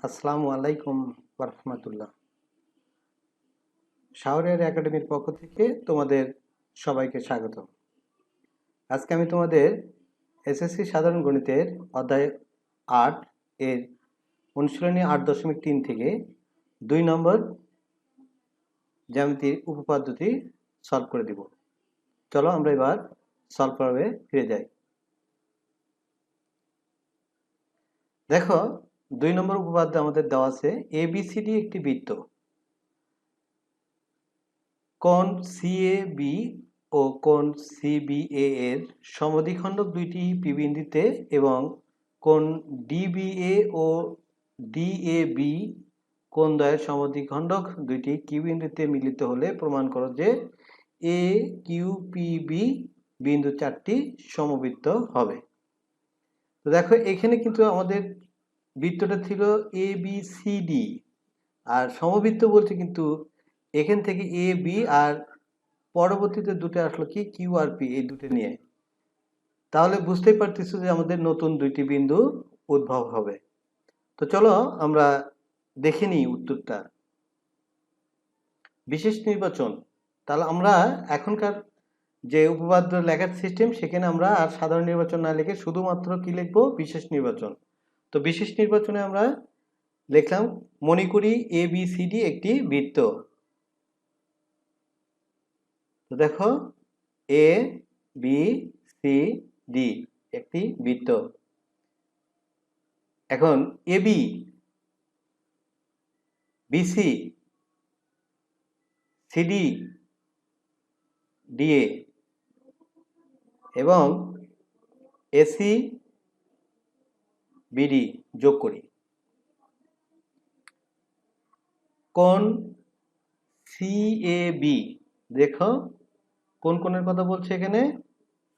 আসসালামু আলাইকুম রাহমাতুল্লাহ। শাহরিয়ার একাডেমির পক্ষ থেকে তোমাদের সবাইকে স্বাগত। আজকে আমি তোমাদের এসএসসি সাধারণ গণিতের অধ্যায় ৮ এর অনুশীলনী ৮.৩ থেকে ২ নম্বর জ্যামিতির উপপাদ্যটি সলভ করে দিব। চলো আমরা এবার সলভ পর্বে ফিরে যাই। দেখো ২ নম্বর উপপাদ্য আমাদের দেওয়া আছে এবিসিডি একটি বৃত্ত। কোণ সিএবি ও কোণ সিবিএ এর সমদ্বিখণ্ডক দুইটি পি বিন্দুতে এবং কোণ ডিবিএ ও ডিএবি কোণদ্বয়ের সমদ্বিখণ্ডক দুইটি কিউ বিন্দুতে মিলিত হলে প্রমাণ করো যে এ কিউ পি বি বিন্দু চারটি সমবৃত্ত হবে। তো দেখো এখানে কিন্তু আমাদের বৃত্তটা ছিল এ বি সি ডি, আর সমবৃত্ত বলছে কিন্তু এখান থেকে এ বি আর পরবর্তীতে দুটো আসলো কি কিউ আর পি, এই দুটো নিয়ে। তাহলে বুঝতেই পারতেছো যে আমাদের নতুন দুইটি বিন্দু উদ্ভব হবে। তো চলো আমরা দেখে নিই উত্তরটা। বিশেষ নির্বাচন, তাহলে আমরা এখনকার যে উপপাদ্য লেখার সিস্টেম সেখানে আমরা আর সাধারণ নির্বাচন না লিখে শুধুমাত্র কি লিখবো, বিশেষ নির্বাচন। তো বিশেষ নির্বাচনে আমরা লিখলাম মনে করি এ বি সি ডি একটি বৃত্ত। তো দেখো এ বি সি ডি একটি বৃত্ত। এখন A B BC CD DA এবং এসি বিডি যোগ করি। কোণ সিএবি, দেখো কোন কোণের কথা বলছে এখানে,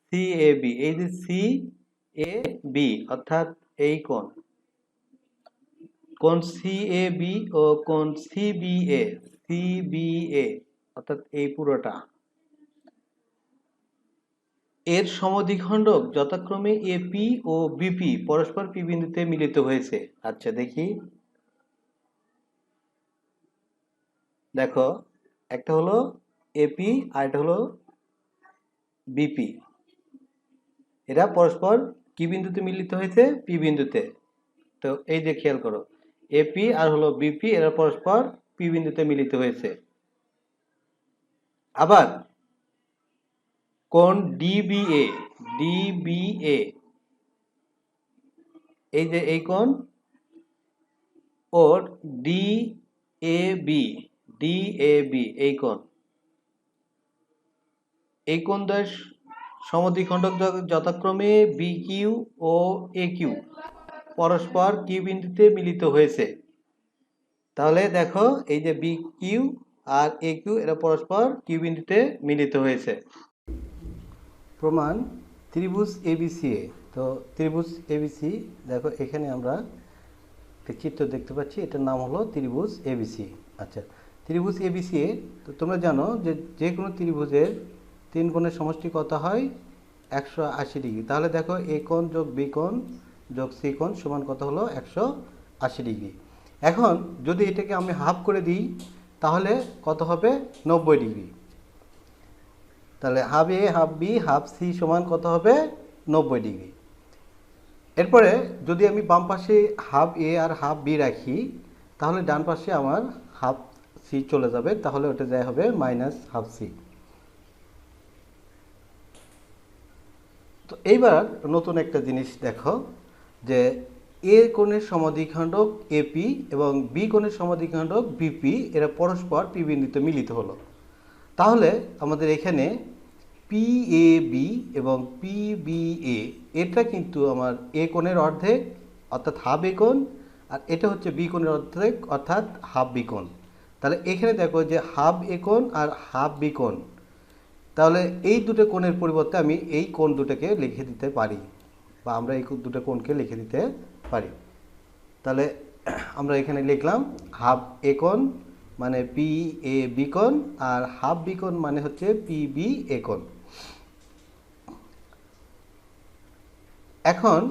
সিএবি। এই যে সি এ বি অর্থাৎ এই কোণ, কোণ সিএবি ও কোণ সিবিএ অর্থাৎ এই পুরোটা এর সমদ্বিখণ্ডক যথাক্রমে এপি ও বিপি পরস্পর পি বিন্দুতে মিলিত হয়েছে। আচ্ছা দেখি, দেখো একটা হলো এপি আর একটা হলো বিপি, এরা পরস্পর কি বিন্দুতে মিলিত হয়েছে, পি বিন্দুতে। তো এই যে খেয়াল করো এপি আর হলো বিপি এরা পরস্পর পি বিন্দুতে মিলিত হয়েছে। আবার কোণ ডিবিএ এই যে এই কোণ ওর ডিএবি এই কোণ, এই কোণ দ্বয়ের সমদ্বিখণ্ডক যথাক্রমে B Q O A Q পরস্পর কিউ বিন্দুতে মিলিত হয়েছে। তাহলে দেখো এই যে বি কিউ আর এ কিউ এরা পরস্পর কিউ বিন্দুতে মিলিত হয়েছে। প্রমাণ ত্রিভুজ এবিসি এ। তো ত্রিভুজ এবিসি, দেখো এখানে আমরা একটা চিত্র দেখতে পাচ্ছি, এটার নাম হলো ত্রিভুজ এবিসি। আচ্ছা ত্রিভুজ এবিসি এ, তো তোমরা জানো যে যে কোনো ত্রিভুজের তিন কোণের সমষ্টি কত হয়, 180 ডিগ্রি। তাহলে দেখো এ কোণ যোগ বি কোণ যোগ সি কোণ সমান কত হলো, 180 ডিগ্রি। এখন যদি এটাকে আমি হাফ করে দিই তাহলে কত হবে, 90 ডিগ্রি। তাহলে হাফ এ হাফ বি হাফ সি সমান কত হবে, 90 ডিগ্রি। এরপরে যদি আমি বাম পাশে হাফ এ আর হাফ বি রাখি তাহলে ডান পাশে আমার হাফ সি চলে যাবে, তাহলে ওটা যায় হবে মাইনাস হাফ সি। তো এইবার নতুন একটা জিনিস দেখো যে এ কোণের সমদ্বিখণ্ডক এপি এবং বি কোণের সমদ্বিখণ্ডক বিপি এরা পরস্পর পি বিন্দুতে মিলিত হলো। তাহলে আমাদের এখানে পিএবি এবং পিবিএ এটা কিন্তু আমার এ কোণের অর্ধেক অর্থাৎ হাফ এ কোণ, আর এটা হচ্ছে বি কোণের অর্ধেক অর্থাৎ হাফ বি কোণ। তাহলে এখানে দেখো যে হাফ এ কোণ আর হাফ বি কোণ, তাহলে এই দুটো কোণের পরিবর্তে আমি এই কোণ দুটোকে লিখে দিতে পারি, বা আমরা এই দুটো কোণকে লিখে দিতে পারি। তাহলে আমরা এখানে লিখলাম হাফ এ কোণ মানে পি এ বি কোণ আর হাফ বি কোণ মানে হচ্ছে পি বি এ কোণ। এখন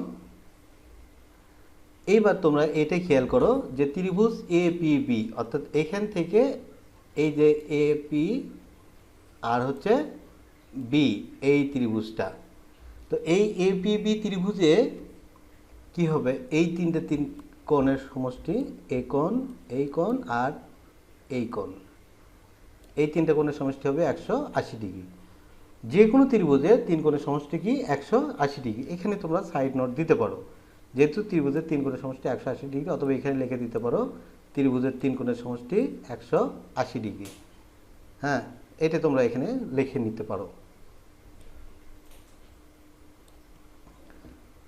এইবার তোমরা এটা খেয়াল করো যে ত্রিভুজ এপিবি, অর্থাৎ এখান থেকে এই যে এপি আর হচ্ছে বি, এই ত্রিভুজটা, তো এই এপিবি ত্রিভুজে কি হবে, এই তিন কোণের সমষ্টি, এই কোণ আর এই কোণ, এই তিনটা কোণের সমষ্টি হবে 180 ডিগ্রি। যে কোনো ত্রিভুজের তিন কোণের সমষ্টি কি 180 ডিগ্রি। এখানে তোমরা সাইড নোট দিতে পারো, যেহেতু ত্রিভুজের তিন কোণের সমষ্টি 180 ডিগ্রি, অথবা এখানে লিখে দিতে পারো ত্রিভুজের তিন কোণের সমষ্টি 180 ডিগ্রি। হ্যাঁ, এটা তোমরা এখানে লিখে নিতে পারো।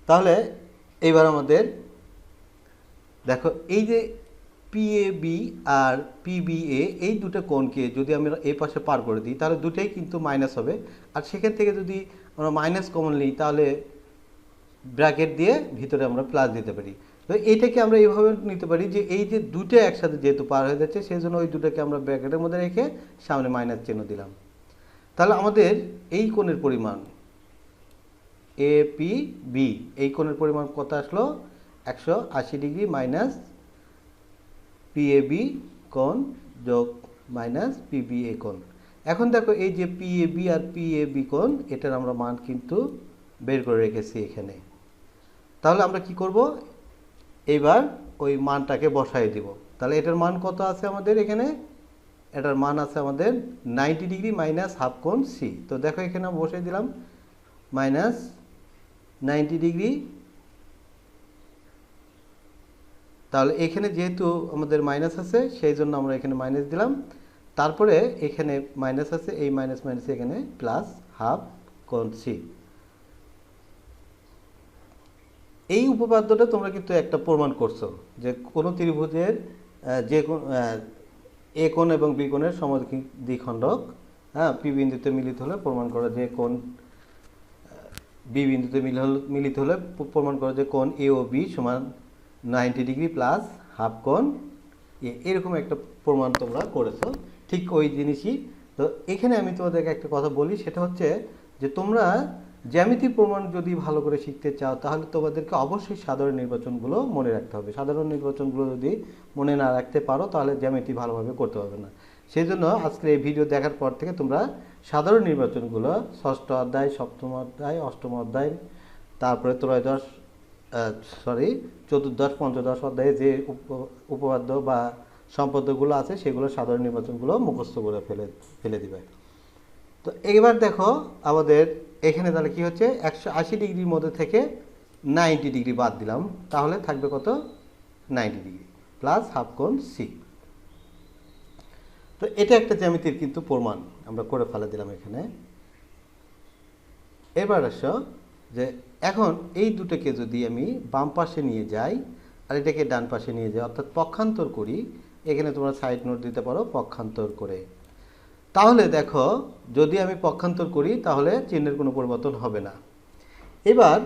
তাহলে এইবার আমাদের দেখো, এই যে পিএবি আর পিবিএ, এই দুটো কোণকে যদি আমরা এই পাশে পার করে দিই তাহলে দুটোই কিন্তু মাইনাস হবে। আর সেখান থেকে যদি আমরা মাইনাস কমন নিই তাহলে ব্র্যাকেট দিয়ে ভিতরে আমরা প্লাস দিতে পারি। তো এইটাকে আমরা এইভাবে নিতে পারি যে এই যে দুটো একসাথে যেহেতু পার হয়ে যাচ্ছে, সেই জন্য ওই দুটোকে আমরা ব্র্যাকেটের মধ্যে রেখে সামনে মাইনাস চিহ্ন দিলাম। তাহলে আমাদের এই কোণের পরিমাণ এপিবি, এই কোণের পরিমাণ কত আসলো, 180 ডিগ্রি মাইনাস পিএবি কোণ যোগ মাইনাস পিবিএ কোণ। এখন দেখো এই যে পিএবি আর পিএবি কোণ, এটার আমরা মান কিন্তু বের করে রেখেছি এখানে। তাহলে আমরা কি করব, এবার ওই মানটাকে বসাই দিব। তাহলে এটার মান কত আছে আমাদের এখানে, এটার মান আছে আমাদের 90 ডিগ্রি মাইনাস হাফ কোণ সি। তো দেখো এখানে আমরা বসাই দিলাম মাইনাস 90 ডিগ্রি। তাহলে এখানে যেহেতু আমাদের মাইনাস আছে সেই জন্য আমরা এখানে মাইনাস দিলাম, তারপরে এখানে মাইনাস আছে, এই মাইনাস মাইনাস এখানে প্লাস হাফ কোণ সি। এই উপপাদ্যটা তোমরা কিন্তু একটা প্রমাণ করছো যে কোনো ত্রিভুজের যে এ কোণ এবং বি কোণের সমদ্বিখণ্ডক, হ্যাঁ, পি বিন্দুতে মিলিত হলে প্রমাণ করা যে কোণ বি বিন্দুতে মিলিত হলে প্রমাণ করা যে কোণ এ ও বি সমান 90 ডিগ্রি প্লাস হাফ কোণ এ, এরকম একটা প্রমাণ তোমরা করেছো। ঠিক ওই জিনিসই। তো এখানে আমি তোমাদেরকে একটা কথা বলি, সেটা হচ্ছে যে তোমরা জ্যামিতি প্রমাণ যদি ভালো করে শিখতে চাও তাহলে তোমাদেরকে অবশ্যই সাধারণ নির্বাচনগুলো মনে রাখতে হবে। সাধারণ নির্বাচনগুলো যদি মনে না রাখতে পারো তাহলে জ্যামিতি ভালোভাবে করতে পারবে না। সেই জন্য আজকের এই ভিডিও দেখার পর থেকে তোমরা সাধারণ নির্বাচনগুলো ষষ্ঠ অধ্যায়, সপ্তম অধ্যায়, অষ্টম অধ্যায়, তারপরে চতুর্দশ পঞ্চদশ অধ্যায়ে যে উপপাদ্য বা সম্পদ্যগুলো আছে সেগুলো সাধারণ নির্বাচনগুলো মুখস্থ করে ফেলে দিবে। তো এবার দেখো আমাদের এখানে তাহলে কি হচ্ছে, 180 ডিগ্রির মধ্যে থেকে 90 ডিগ্রি বাদ দিলাম, তাহলে থাকবে কত, 90 ডিগ্রি প্লাস হাফ কোণ সি। তো এটা একটা জ্যামিতির কিন্তু প্রমাণ আমরা করে ফেলে দিলাম এখানে। এবার আসো যে এখন এই দুটোকে যদি আমি বাম পাশে নিয়ে যাই আর এটাকে ডান পাশে নিয়ে যাই, অর্থাৎ পক্ষান্তর করি, এখানে তোমরা সাইড নোট দিতে পারো পক্ষান্তর করে। তাহলে দেখো যদি আমি পক্ষান্তর করি তাহলে চিহ্নের কোনো পরিবর্তন হবে না। এবার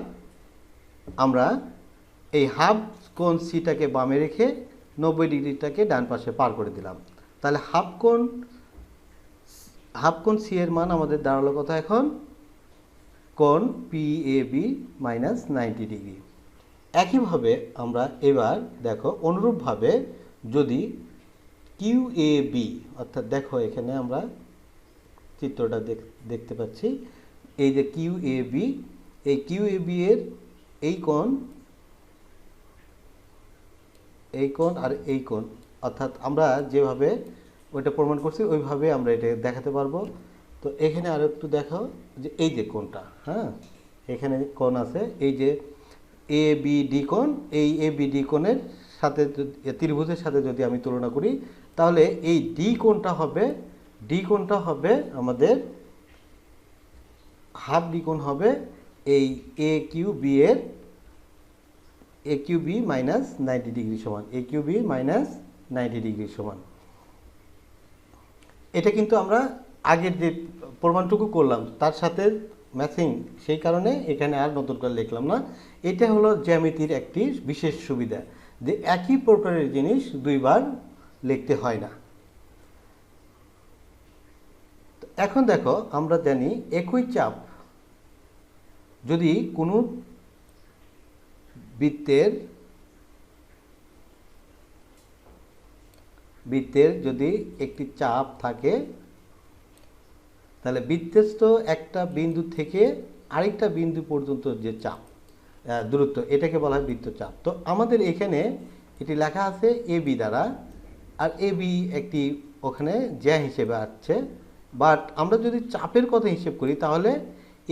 আমরা এই হাফ কোণ সিটাকে বামে রেখে 90 ডিগ্রিটাকে ডান পাশে পার করে দিলাম। তাহলে হাফ কোণ সি এর মান আমাদের দাঁড়ালো কত এখন, কোণ পিএবি মাইনাস 90 ডিগ্রি। একইভাবে আমরা এবার দেখো অনুরূপভাবে যদি কিউএবি, অর্থাৎ দেখো এখানে আমরা চিত্রটা দেখতে পাচ্ছি, এই যে কিউএবি, এই কিউএবি এর এই কোণ আর এই কোণ, অর্থাৎ আমরা যেভাবে ওইটা প্রমাণ করছি ওইভাবে আমরা এটা দেখাতে পারবো। তো এখানে আরো একটু দেখো যে এই যে কোণটা, হ্যাঁ, এখানে কোণ আছে, এই যে এ বি ডি কোণ, এই এ বি ডি কোণের সাথে ত্রিভুজের সাথে যদি আমি তুলনা করি তাহলে এই ডি কোণটা হবে আমাদের হাফ ডি কোণ হবে এই এ কিউ বি মাইনাস 90 ডিগ্রি সমান, এ কিউ বি মাইনাস 90 ডিগ্রি সমান। এটা কিন্তু আমরা আগের যে প্রমাণটুকু করলাম তার সাথে ম্যাচিং, সেই কারণে এখানে আর নতুন করে লিখলাম না। এটা হলো জ্যামিতির একটি বিশেষ সুবিধা যে একই প্রকারের জিনিস দুইবার লিখতে হয় না। এখন দেখো আমরা জানি একই চাপ যদি কোনো বৃত্তের বৃত্তের যদি একটি চাপ থাকে, তাহলে বৃত্তস্থ একটা বিন্দু থেকে আরেকটা বিন্দু পর্যন্ত যে চাপ দূরত্ব, এটাকে বলা হয় বৃত্তচাপ। তো আমাদের এখানে এটি লেখা আছে এ বি দ্বারা, আর এ বি একটি ওখানে জ্যা হিসেবে আসছে। বাট আমরা যদি চাপের কথা হিসেব করি, তাহলে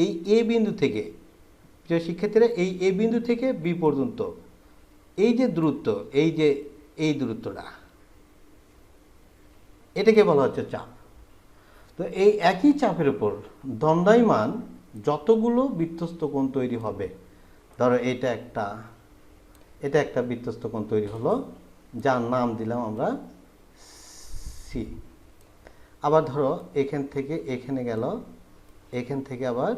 এই এ বিন্দু থেকে, যে শিক্ষার্থীরা এই এ বিন্দু থেকে বি পর্যন্ত এই যে দূরত্ব, এই দূরত্বটা, এটাকে বলা হচ্ছে চাপ। তো এই একই চাপের উপর দণ্ডায়মান যতগুলো বৃত্তস্থ কোণ তৈরি হবে, ধরো এটা একটা বৃত্তস্থ কোণ তৈরি হলো, যার নাম দিলাম আমরা সি। আবার ধরো এখান থেকে এখানে গেল, এখান থেকে আবার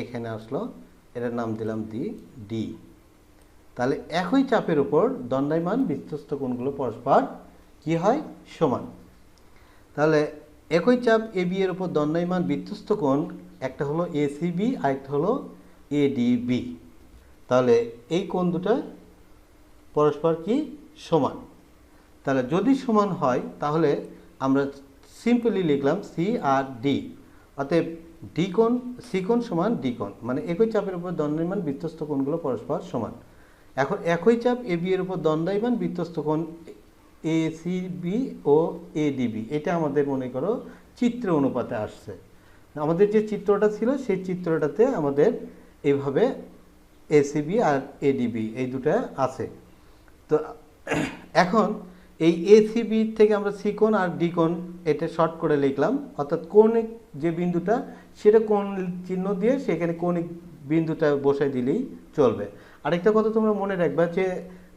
এখানে আসলো, এটার নাম দিলাম ডি। তাহলে একই চাপের উপর দণ্ডায়মান বৃত্তস্থ কোণগুলো পরস্পর কি হয়? সমান। তাহলে একই চাপ এ বি এর উপর দণ্ডায়মান বৃত্তস্থ কোণ, একটা হলো এসিবি আর একটা হলো এডিবি। তাহলে এই কোণ দুটো পরস্পর কি? সমান। তাহলে যদি সমান হয়, তাহলে আমরা সিম্পলি লিখলাম সি আর ডি। অতএব ডি কোণ, সি কোণ সমান ডি কোণ, মানে একই চাপের উপর দণ্ডায়মান বৃত্তস্থ কোণগুলো পরস্পর সমান। এখন একই চাপ এ বি এর উপর দণ্ডায়মান বৃত্তস্থ কোণ এ সি বি ও এডিবি, এটা আমাদের মনে করো চিত্র অনুপাতে আসছে। আমাদের যে চিত্রটা ছিল সেই চিত্রটাতে আমাদের এইভাবে এসিবি আর এডিবি এই দুটো আছে। তো এখন এই এসিবি থেকে আমরা সি কোণ আর ডি কোণ এটা শর্ট করে লিখলাম, অর্থাৎ কৌণিক যে বিন্দুটা সেটা কোণ চিহ্ন দিয়ে সেখানে কৌণিক বিন্দুটা বসাই দিলেই চলবে। আরেকটা কথা তোমরা মনে রাখবে যে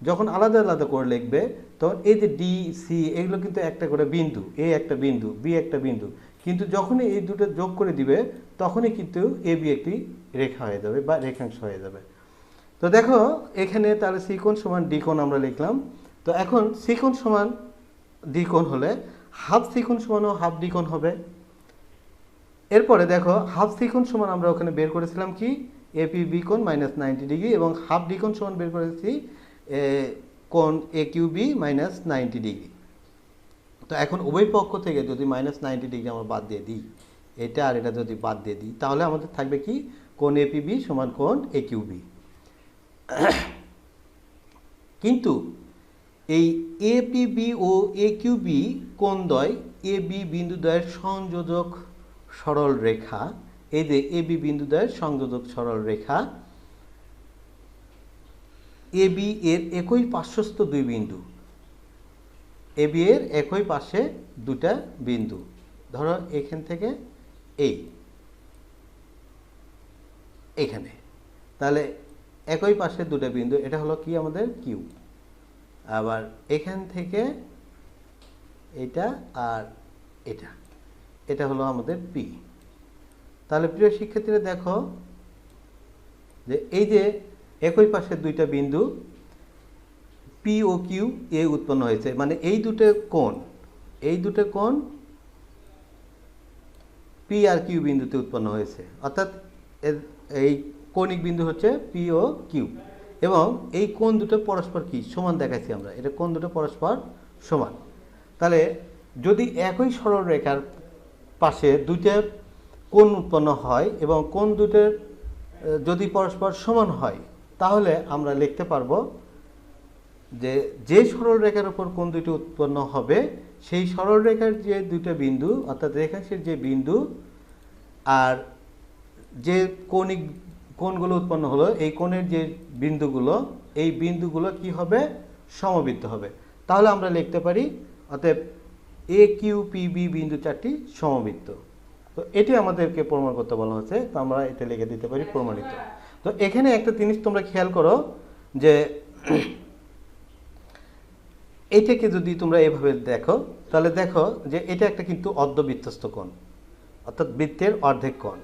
যখন আলাদা আলাদা করে লিখবে, তখন এই যে ডি সি এগুলো কিন্তু একটা করে বিন্দু, এ একটা বিন্দু, বি একটা বিন্দু, কিন্তু যখনই এই দুটো যোগ করে দিবে তখনই কিন্তু এ বি একটি রেখা হয়ে যাবে বা রেখাংশ হয়ে যাবে। তো দেখো এখানে তাহলে সি কোণ সমান ডি কোণ আমরা লিখলাম। তো এখন সি কোণ সমান ডি কোণ হলে হাফ সি কোণ সমানও হাফ ডি কোণ হবে। এরপরে দেখো হাফ সি কোণ সমান আমরা ওখানে বের করেছিলাম কি? এপি বি কোণ -90°, এবং হাফ ডি কোণ সমান বের করেছি কোণ এ কিউ বি -90°। তো এখন উভয় পক্ষ থেকে যদি -90° আমরা বাদ দিয়ে দিই, এটা আর এটা যদি বাদ দিয়ে দিই, তাহলে আমাদের থাকবে কি? কোণ এপিবি সমান কোণ এ কিউ বি। কিন্তু এই এপিবি ও এ কিউ বি কোণদ্বয় এ বি বিন্দুদ্বয়ের সংযোজক সরল রেখা, এই যে এ বি বিন্দুদ্বয়ের সংযোজক সরল রেখা, এ বি এর একই পার্শ্বস্থ দুই বিন্দু, এ বি এর একই পাশে দুটা বিন্দু, ধরো এখান থেকে এখানে, তাহলে একই পাশে দুটো বিন্দু, এটা হলো কি? আমাদের কিউ। আবার এখান থেকে এটা আর এটা হলো আমাদের পি। তাহলে প্রিয় শিক্ষার্থীরা দেখো যে এই যে একই পাশে দুইটা বিন্দু পি ও কিউ এ উৎপন্ন হয়েছে, মানে এই দুটো কোণ পি আর কিউ বিন্দুতে উৎপন্ন হয়েছে, অর্থাৎ এই কৌণিক বিন্দু হচ্ছে পি ও কিউ, এবং এই কোণ দুটো পরস্পর কি? সমান দেখাচ্ছি আমরা, এটা কোণ দুটো পরস্পর সমান। তাহলে যদি একই সরল রেখার পাশে দুইটা কোণ উৎপন্ন হয় এবং কোণ দুটোর যদি পরস্পর সমান হয়, তাহলে আমরা লিখতে পারবো যে সরল রেখার উপর কোণ দুটি উৎপন্ন হবে সেই সরল রেখার যে দুটো বিন্দু, অর্থাৎ রেখাংশের যে বিন্দু আর যে কোণগুলো উৎপন্ন হলো, এই কোণের যে বিন্দুগুলো, এই বিন্দুগুলো কি হবে? সমবৃত্ত হবে। তাহলে আমরা লিখতে পারি অতএব এ কিউ পি বি বিন্দু চারটি সমবৃত্ত। তো এটি আমাদেরকে প্রমাণ করতে বলা হচ্ছে, তো আমরা এটা লিখে দিতে পারি প্রমাণিত। তো এখানে একটা জিনিস তোমরা খেয়াল করো যে এইটাকে যদি তোমরা এভাবে দেখো, তাহলে দেখো যে এটা একটা কিন্তু অর্ধবৃত্তস্থ কোণ, অর্থাৎ বৃত্তের অর্ধেক কোণ।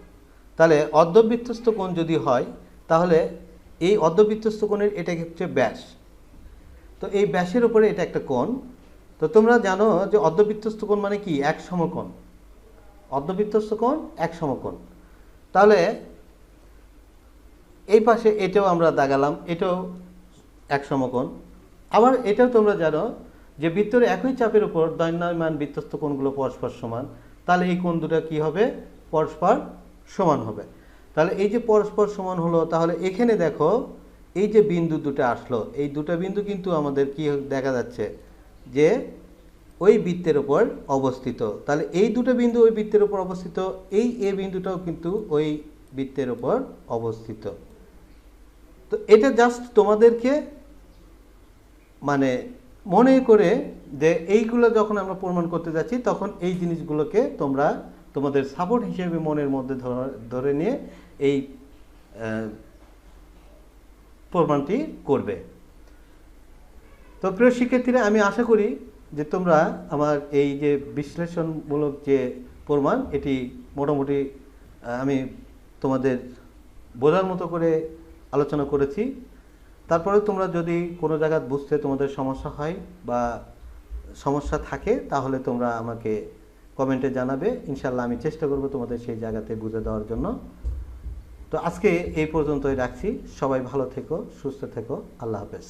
তাহলে অর্ধবৃত্তস্থ কোণ যদি হয়, তাহলে এই অর্ধবৃত্তস্থ কোণের এটা হচ্ছে ব্যাস। তো এই ব্যাসের উপরে এটা একটা কোণ। তো তোমরা জানো যে অর্ধবৃত্তস্থ কোণ মানে কি? এক সমকোণ। অর্ধবৃত্তস্থ কোণ এক সমকোণ। তাহলে এই পাশে এটাও আমরা দাগালাম, এটাও এক সমকোণ। আবার এটাও তোমরা জানো যে বৃত্তের একই চাপের উপর দণ্ডায়মান বৃত্তস্থ কোণগুলো পরস্পর সমান, তাহলে এই কোণ দুটো কি হবে? পরস্পর সমান হবে। তাহলে এই যে পরস্পর সমান হলো, তাহলে এখানে দেখো এই যে বিন্দু দুটো আসলো, এই দুটো বিন্দু কিন্তু আমাদের কি দেখা যাচ্ছে যে ওই বৃত্তের উপর অবস্থিত। তাহলে এই দুটো বিন্দু ওই বৃত্তের উপর অবস্থিত, এই এ বিন্দুটাও কিন্তু ওই বৃত্তের উপর অবস্থিত। তো এটা জাস্ট তোমাদেরকে মানে মনে করে যে এইগুলো যখন আমরা প্রমাণ করতে যাচ্ছি তখন এই জিনিসগুলোকে তোমরা তোমাদের সাপোর্ট হিসেবে মনের মধ্যে ধরে নিয়ে এই প্রমাণটি করবে। তো প্রিয় শিক্ষার্থীরা, আমি আশা করি যে তোমরা আমার এই যে বিশ্লেষণমূলক যে প্রমাণ, এটি মোটামুটি আমি তোমাদের বোঝার মতো করে আলোচনা করেছি। তারপরে তোমরা যদি কোনো জায়গায় বুঝতে তোমাদের সমস্যা হয় বা সমস্যা থাকে, তাহলে তোমরা আমাকে কমেন্টে জানাবে। ইনশাল্লাহ আমি চেষ্টা করব তোমাদের সেই জায়গাতে বুঝে দেওয়ার জন্য। তো আজকে এই পর্যন্তই রাখছি। সবাই ভালো থেকো, সুস্থ থেকো। আল্লাহ হাফেজ।